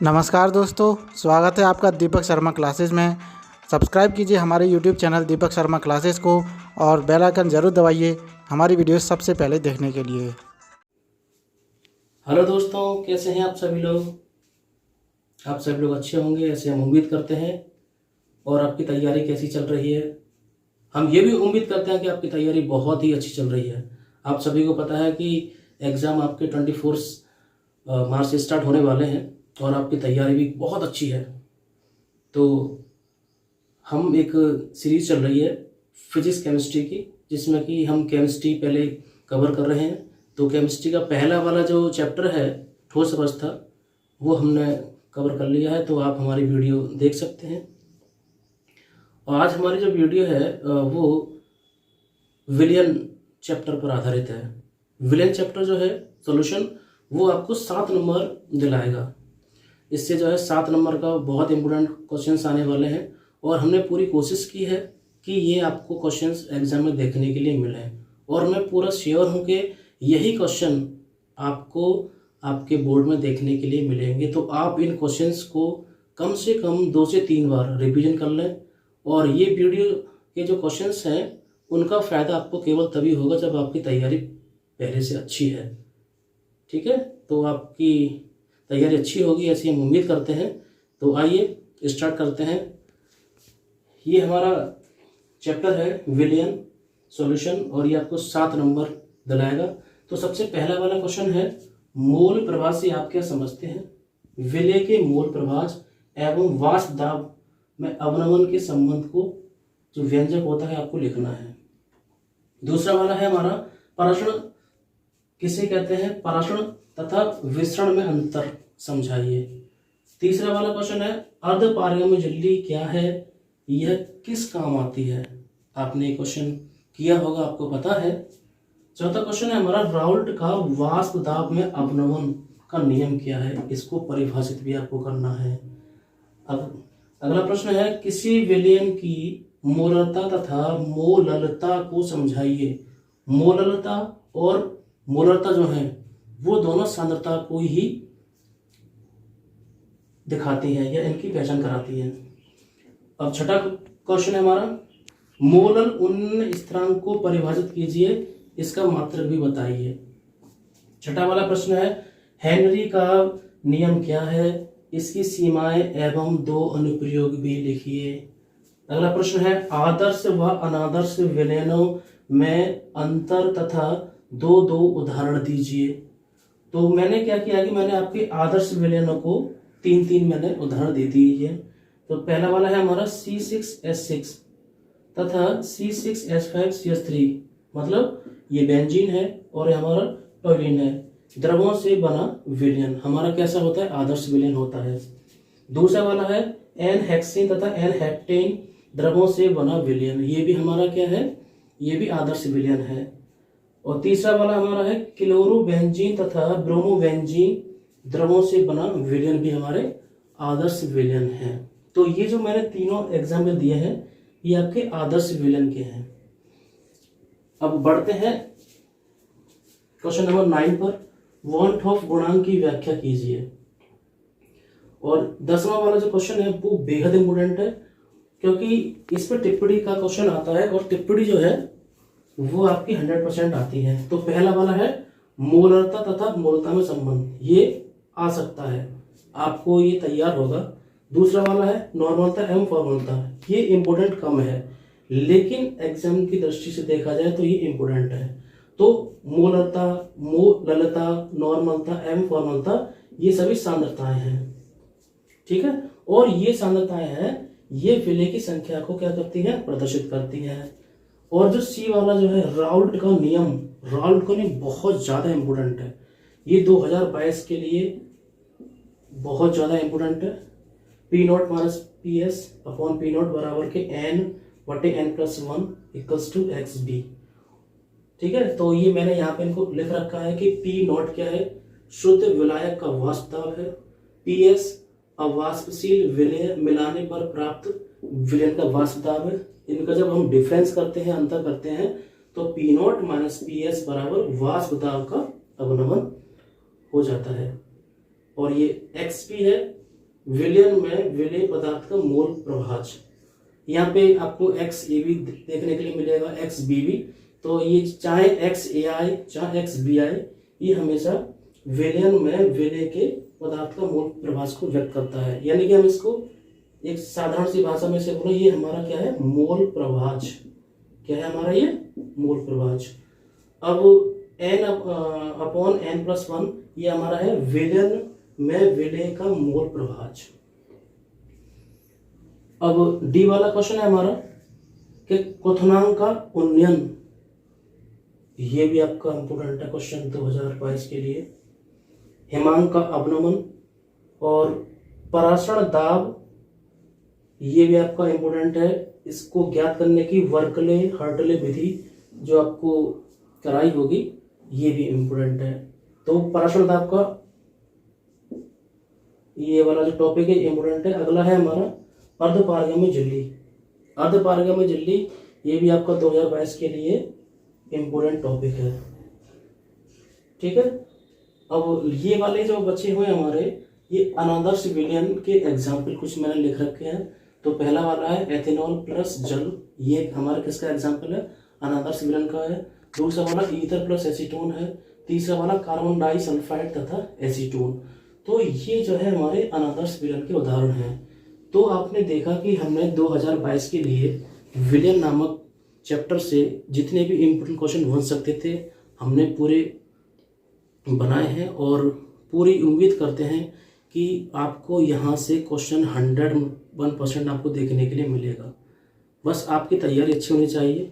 नमस्कार दोस्तों, स्वागत है आपका दीपक शर्मा क्लासेस में। सब्सक्राइब कीजिए हमारे YouTube channel Deepak Sharma classes को और बेल आइकन ज़रूर दबाइए हमारी वीडियो सबसे पहले देखने के लिए। हेलो दोस्तों, कैसे हैं आप सभी लोग। आप सभी लोग अच्छे होंगे ऐसे हम उम्मीद करते हैं। और आपकी तैयारी कैसी चल रही है। हम ये भी उम्मीद करते हैं कि आपकी तैयारी बहुत ही अच्छी चल रही है। आप सभी को पता है कि एग्ज़ाम आपके 24 मार्च से स्टार्ट होने वाले हैं और आपकी तैयारी भी बहुत अच्छी है। तो हम एक सीरीज़ चल रही है फिजिक्स केमिस्ट्री की, जिसमें कि हम केमिस्ट्री पहले कवर कर रहे हैं। तो केमिस्ट्री का पहला वाला जो चैप्टर है ठोस अवस्था, वो हमने कवर कर लिया है। तो आप हमारी वीडियो देख सकते हैं। और आज हमारी जो वीडियो है वो विलियन चैप्टर पर आधारित है। विलियन चैप्टर जो है सॉल्यूशन, वो आपको 7 नंबर दिलाएगा। इससे जो है 7 नंबर का बहुत इंपॉर्टेंट क्वेश्चंस आने वाले हैं और हमने पूरी कोशिश की है कि ये आपको क्वेश्चंस एग्जाम में देखने के लिए मिले। और मैं पूरा श्योर हूँ कि यही क्वेश्चन आपको आपके बोर्ड में देखने के लिए मिलेंगे। तो आप इन क्वेश्चंस को कम से कम 2 से 3 बार रिवीजन कर लें। और ये वीडियो के जो क्वेश्चंस हैं उनका फ़ायदा आपको केवल तभी होगा जब आपकी तैयारी पहले से अच्छी है। ठीक है, तो आपकी तैयारी अच्छी होगी ऐसी हम उम्मीद करते हैं। तो आइए स्टार्ट करते हैं। ये हमारा चैप्टर है विलियन सॉल्यूशन और ये आपको 7 नंबर दिलाएगा। तो सबसे पहला वाला क्वेश्चन है, मोल प्रभाव से आप क्या समझते हैं। विलय के मोल प्रभाव एवं वाष्प दाब में अवनमन के संबंध को जो व्यंजक होता है आपको लिखना है। दूसरा वाला है हमारा पराशण किसे कहते हैं, पराशण तथा विसरण में अंतर समझाइए। तीसरा वाला क्वेश्चन है, अर्धपारगम्य झिल्ली क्या है, यह किस काम आती है। आपने क्वेश्चन किया होगा, आपको पता है। चौथा क्वेश्चन है हमारा, राउल्ट का वाष्प दाब में अवनमन का नियम क्या है, इसको परिभाषित भी आपको करना है। अब अगला प्रश्न है, किसी विलयन की मोलरता तथा मोललता को समझाइए। मोललता और मोलरता जो है वो दोनों सांद्रता को ही दिखाती है या इनकी पहचान कराती है। अब छठा क्वेश्चन है हमारा, मोलल उन स्थिरांक को परिभाषित कीजिए, इसका मात्रक भी बताइए। छठा वाला प्रश्न है, हेनरी का नियम क्या है, इसकी सीमाएं एवं 2 अनुप्रयोग भी लिखिए। अगला प्रश्न है, आदर्श व अनादर्श विलयनों में अंतर तथा 2 उदाहरण दीजिए। तो मैंने क्या किया कि मैंने आपके आदर्श विलयनों को 3 मैंने उदाहरण दे दिए है। तो पहला वाला है हमारा C6H6 तथा C6H5CH3, मतलब ये बेंजीन है और ये हमारा टोल्यूइन है। द्रवों से बना विलयन हमारा कैसा होता है, आदर्श विलयन होता है। दूसरा वाला है N-हेक्सेन तथा N-हेप्टेन द्रवों से बना विलयन, ये भी हमारा क्या है, ये भी आदर्श विलयन है। और तीसरा वाला हमारा है क्लोरोबेंजीन तथा ब्रोमोबेंजीन द्रवों से बना विलयन भी हमारे आदर्श विलयन है। तो ये जो मैंने तीनों एग्जाम्पल दिए हैं ये आपके आदर्श विलयन के हैं। अब बढ़ते हैं क्वेश्चन नंबर 9 पर, वॉन हॉफ गुणांक की व्याख्या कीजिए। और 10वां वाला जो क्वेश्चन है वो बेहद इंपोर्टेंट है, क्योंकि इस पर टिप्पणी का क्वेश्चन आता है और टिप्पणी जो है वो आपकी 100% आती है। तो पहला वाला है मोलरता तथा मोलता में संबंध, ये आ सकता है, आपको ये तैयार होगा। दूसरा वाला है नॉर्मलता एवं फॉर्मलता, ये इंपोर्टेंट कम है लेकिन एग्जाम की दृष्टि से देखा जाए तो ये इंपोर्टेंट है। तो मोलरता, मोललता, नॉर्मलता एवं फॉर्मलता ये सभी सांद्रताएं हैं। ठीक है, और ये सांद्रताएं हैं ये विलय की संख्या को क्या करती है, प्रदर्शित करती है। और जो सी वाला जो है राउल्ट का नियम, राउल्ट का नियम बहुत ज़्यादा इंपोर्टेंट है, ये 2022 के लिए बहुत ज़्यादा इंपोर्टेंट है। P0 minus PS upon P0 बराबर के N/N+1 इक्वल्स टू XB। ठीक है, तो ये मैंने यहाँ पे इनको लिख रखा है कि P0 क्या है, शुद्ध विलायक का वाष्प दाब है। PS अवाष्पशील विलय मिलाने पर प्राप्त विलयन का वाष्प दाब है। इनका जब हम डिफरेंस करते हैं, अंतर करते हैं, तो P0 माइनस PS बराबर वाष्प दाब का अवनमन हो जाता है। और ये XP है, विलयन में विलेय पदार्थ का मोल प्रभाज्य। यहाँ पे आपको XAB देखने के लिए मिलेगा, XBB। तो ये चाहे XAI चाहे XBI, ये हमेशा विलयन में विलेय के पदार्थ का मोल प्रभाज्य को व्यक्त करता है। यानी कि हम इसको एक साधारण सी भाषा में से बोलो, ये हमारा क्या है, मोल प्रभाज्य। क्या है हमारा ये मोल प्रभाज्य। अब n अपॉन n+1 ये हमारा है विलयन में विलेय का मोल प्रभाज्य। अब डी वाला क्वेश्चन है हमारा कि क्वथनांक का उन्नयन, ये भी आपका इंपोर्टेंट है क्वेश्चन 2022 के लिए। हिमांक का अवनमन और परासरण दाब, ये भी आपका इंपोर्टेंट है। इसको ज्ञात करने की वर्कले हर्टले विधि जो आपको कराई होगी, ये भी इंपोर्टेंट है। तो परासरण दाब का ये वाला जो टॉपिक है इंपोर्टेंट है। अगला है हमारा अर्धपारगम्य झिल्ली। अर्धपारगम्य झिल्ली ये भी आपका 2022 के लिए इंपोर्टेंट टॉपिक है। ठीक है। अब ये वाले जो बचे हुए हमारे, ये अनादर्श विलयन के एग्जाम्पल कुछ मैंने लिख रखे हैं। तो पहला वाला है एथेनॉल प्लस जल, ये हमारा किसका एग्जाम्पल है, अनादर्श विलयन का है। दूसरा वाला ईथर प्लस एसीटोन है। तीसरा वाला कार्बन डाइसल्फाइड तथा एसीटोन। तो ये जो है हमारे अनादर्श विलयन के उदाहरण हैं। तो आपने देखा कि हमने 2022 के लिए विलयन नामक चैप्टर से जितने भी इम्पोर्टेंट क्वेश्चन बन सकते थे हमने पूरे बनाए हैं, और पूरी उम्मीद करते हैं कि आपको यहाँ से क्वेश्चन 101% आपको देखने के लिए मिलेगा। बस आपकी तैयारी अच्छी होनी चाहिए।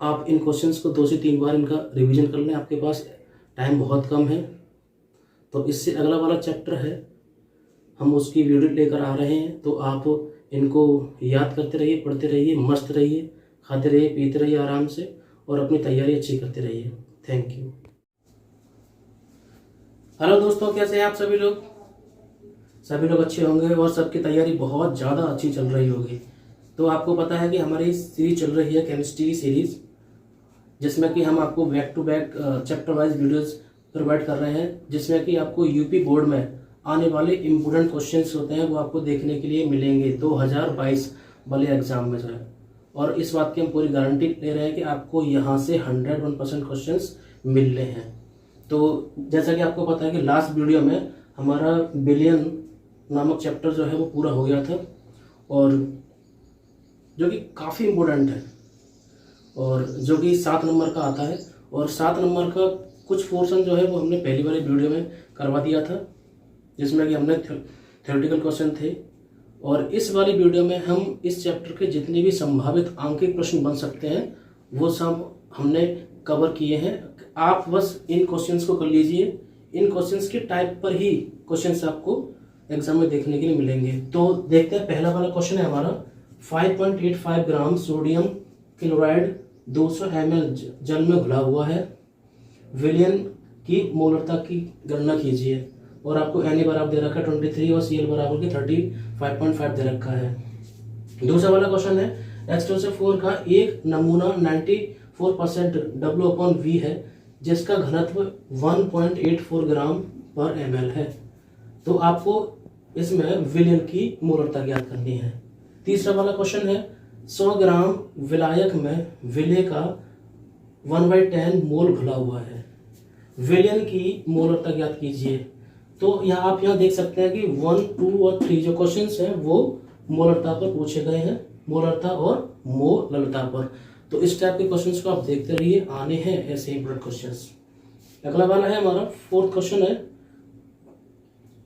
आप इन क्वेश्चंस को 2 से 3 बार इनका रिवीजन कर लें, आपके पास टाइम बहुत कम है। तो इससे अगला वाला चैप्टर है, हम उसकी वीडियो लेकर आ रहे हैं। तो आप इनको याद करते रहिए, पढ़ते रहिए, मस्त रहिए, खाते रहिए, पीते रहिए आराम से, और अपनी तैयारी अच्छी करते रहिए। Thank you. हेलो दोस्तों, कैसे हैं आप सभी लोग? सभी लोग अच्छे होंगे और सबकी तैयारी बहुत ज़्यादा अच्छी चल रही होगी। तो आपको पता है कि हमारी सीरीज चल रही है केमिस्ट्री सीरीज, जिसमें कि हम आपको back to back chapter wise videos provide कर रहे हैं, जिसमें कि आपको यूपी बोर्ड में आने वाले इम्पोर्टेंट क्वेश्चंस होते हैं वो आपको देखने के लिए मिलेंगे 2022 वाले एग्जाम में जो है। और इस बात की हम पूरी गारंटी ले रहे हैं कि आपको यहाँ से 101% क्वेश्चंस मिल रहे हैं। तो जैसा कि आपको पता है कि लास्ट वीडियो में हमारा बिलियन नामक चैप्टर जो है वो पूरा हो गया था, और जो कि काफ़ी इम्पोर्टेंट है, और जो कि 7 नंबर का आता है। और 7 नंबर का कुछ पोर्शन जो है वो हमने पहली वाली वीडियो में करवा दिया था, जिसमें कि हमने थ्योरेटिकल क्वेश्चन थे। और इस वाली वीडियो में हम इस चैप्टर के जितने भी संभावित आंकिक प्रश्न बन सकते हैं वो सब हमने कवर किए हैं। आप बस इन क्वेश्चंस को कर लीजिए। इन क्वेश्चंस के टाइप पर ही क्वेश्चंस आपको एग्जाम में देखने के लिए मिलेंगे। तो देखते हैं, पहला वाला क्वेश्चन है हमारा 5.85 ग्राम सोडियम क्लोराइड 200 ml जल में घुला हुआ है, विलयन की मोलरता की गणना कीजिए। और आपको Na बराबर दे रखा है 23 और Cl बराबर के 35.5 दे रखा है। दूसरा वाला क्वेश्चन है H2SO4 का एक नमूना 94% W/V है, जिसका घनत्व 1.84 ग्राम पर ml है। तो आपको इसमें विलयन की मोलरता ज्ञात करनी है। तीसरा वाला क्वेश्चन है 100 ग्राम विलायक में विलेय का 1/10 मोल घुला हुआ है, विलयन की मोलरता ज्ञात कीजिए। तो यहाँ आप यहाँ देख सकते हैं कि 1, 2 और 3 जो क्वेश्चंस हैं वो मोलरता पर पूछे गए हैं, मोलरता और मोलरता पर। तो इस टाइप के क्वेश्चंस को आप देखते रहिए, आने हैं ऐसे इंपोर्टेंट क्वेश्चंस। अगला वाला है हमारा 4th क्वेश्चन है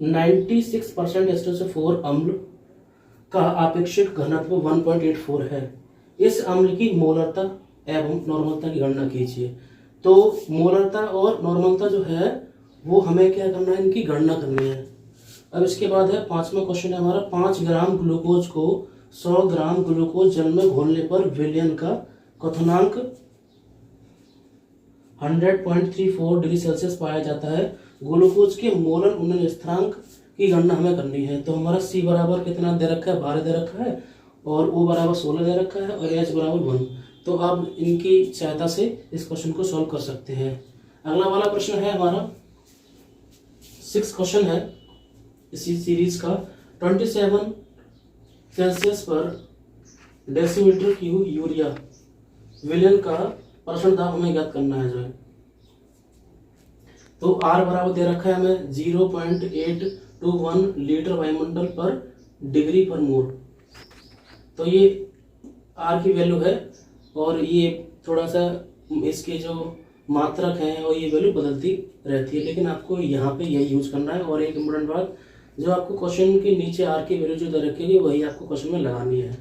96% H2SO4 अम्ल का आपेक्षिक घनत्व 1.84 है। इस अम्ल की मोलरता एवं नॉर्मलता की गणना कीजिए। तो मोलरता और नॉर्मलता जो है वो हमें क्या करना है, इनकी गणना करनी है। अब इसके बाद है 5वां क्वेश्चन है हमारा 5 ग्राम ग्लूकोज को 100 ग्राम ग्लूकोज जल में घोलने पर विलयन का क्वथनांक 100.34 डिग्री सेल्सियस पाया जाता है। ग्लूकोज के मोलर उन्नयन स्थिरांक की गणना हमें करनी है। तो हमारा C बराबर कितना दे रखा है, 12 दे रखा है, और O बराबर 16 दे रखा है, और H बराबर 1। तो आप इनकी सहायता से इस क्वेश्चन को सॉल्व कर सकते हैं। अगला वाला प्रश्न है हमारा 6th क्वेश्चन है इसी सीरीज का 27 सेल्सियस पर डेसीमीटर क्यूब यूरिया विलयन का परसेंट दाब हमें ज्ञात करना है जो है। तो R बराबर दे रखा है हमें 0.821 लीटर वायुमंडल पर डिग्री पर मोल। तो ये R की वैल्यू है और ये थोड़ा सा इसके जो मात्रक हैं और ये वैल्यू बदलती रहती है, लेकिन आपको यहाँ पे यही यूज करना है। और एक इम्पोर्टेंट बात, जो आपको क्वेश्चन के नीचे R की वैल्यू जो दे रखेगी वही आपको क्वेश्चन में लगानी है।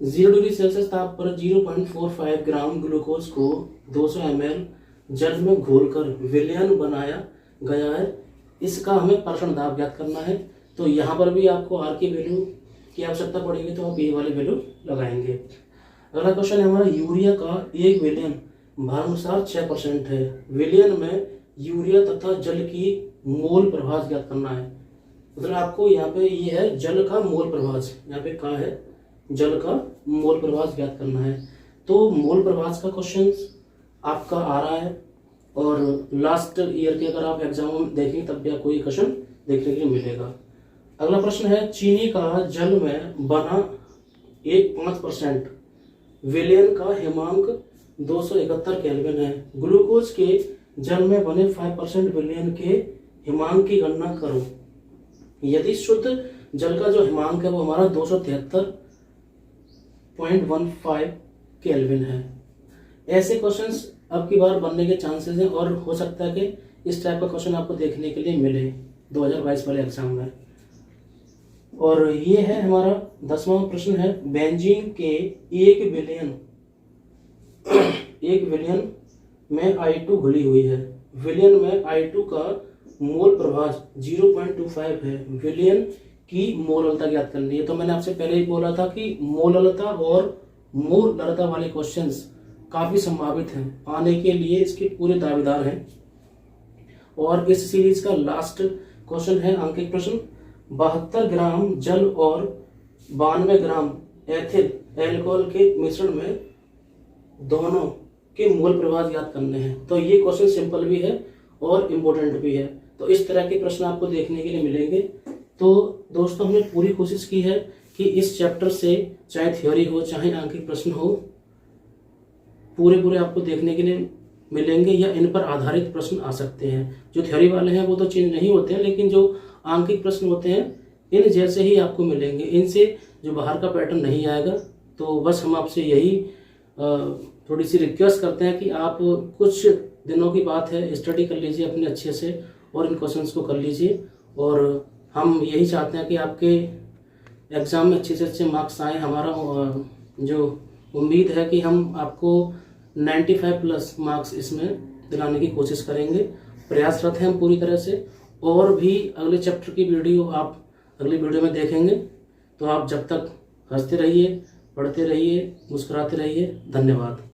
0 डिग्री सेल्सियस ताप पर 0.45 ग्राम ग्लूकोज को 200 ml जल में घोलकर विलयन बनाया गया है, इसका हमें परसेंट दाब ज्ञात करना है। तो यहाँ पर भी आपको R की वैल्यू की आवश्यकता पड़ेगी, तो आप ये वाली वैल्यू लगाएंगे। अगला क्वेश्चन है हमारा, यूरिया का एक विलयन भारानुसार 6% है। विलयन में यूरिया तथा जल की मोल प्रभाज ज्ञात करना है। मतलब आपको यहाँ पे ये है जल का मोल प्रभाज, यहाँ पे क्या है, जल का मोल प्रभाज ज्ञात करना है। तो मोल प्रभाज का क्वेश्चन आपका आ रहा है और लास्ट ईयर के अगर आप एग्जाम में देखेंगे तब भी आपको ये क्वेश्चन देखने के लिए मिलेगा। अगला प्रश्न है, चीनी का जल में बना 5% विलयन का हिमांक 271 केल्विन है। ग्लूकोज के जल में बने 5% विलयन के हिमांक की गणना करो। यदि शुद्ध जल का जो हिमांक है वो हमारा 273.15 केल्विन है। ऐसे क्वेश्चंस अब की बार बनने के चांसेस हैं और हो सकता है कि इस टाइप का क्वेश्चन आपको देखने के लिए मिले 2022 वाले एग्जाम में। और ये है हमारा 10वां प्रश्न है, बेंजीन के एक विलयन में I2 घुली हुई है। विलयन में I2 का मोल प्रभाज 0.25 है। विलयन की मोललता ज्ञात करनी है। तो मैंने आपसे पहले ही बोला था कि मोललता और मोलरता वाले क्वेश्चंस काफी संभावित हैं आने के लिए, इसके पूरे दावेदार हैं। और इस सीरीज का लास्ट क्वेश्चन है अंकित प्रश्न, 72 ग्राम जल और 92 ग्राम एथिल एल्कोहल के मिश्रण में दोनों के मोल प्रभाज ज्ञात करने हैं। तो ये क्वेश्चन सिंपल भी है और इम्पोर्टेंट भी है। तो इस तरह के प्रश्न आपको देखने के लिए मिलेंगे। तो दोस्तों, हमने पूरी कोशिश की है कि इस चैप्टर से चाहे थ्योरी हो चाहे अंकित प्रश्न हो, पूरे आपको देखने के लिए मिलेंगे या इन पर आधारित प्रश्न आ सकते हैं। जो थ्योरी वाले हैं वो तो चेंज नहीं होते हैं, लेकिन जो अंकित प्रश्न होते हैं इन जैसे ही आपको मिलेंगे। इनसे जो बाहर का पैटर्न नहीं आएगा। तो बस हम आपसे यही थोड़ी सी रिक्वेस्ट करते हैं कि आप कुछ दिनों की बात है, स्टडी कर लीजिए अपने अच्छे से और इन क्वेश्चंस को कर लीजिए। और हम यही चाहते हैं कि आपके एग्ज़ाम में अच्छे से अच्छे मार्क्स आए। हमारा जो उम्मीद है कि हम आपको 95+ मार्क्स इसमें दिलाने की कोशिश करेंगे। प्रयासरत हैं हम पूरी तरह से। और भी अगले चैप्टर की वीडियो आप अगली वीडियो में देखेंगे। तो आप जब तक हंसते रहिए, पढ़ते रहिए, मुस्कुराते रहिए। धन्यवाद।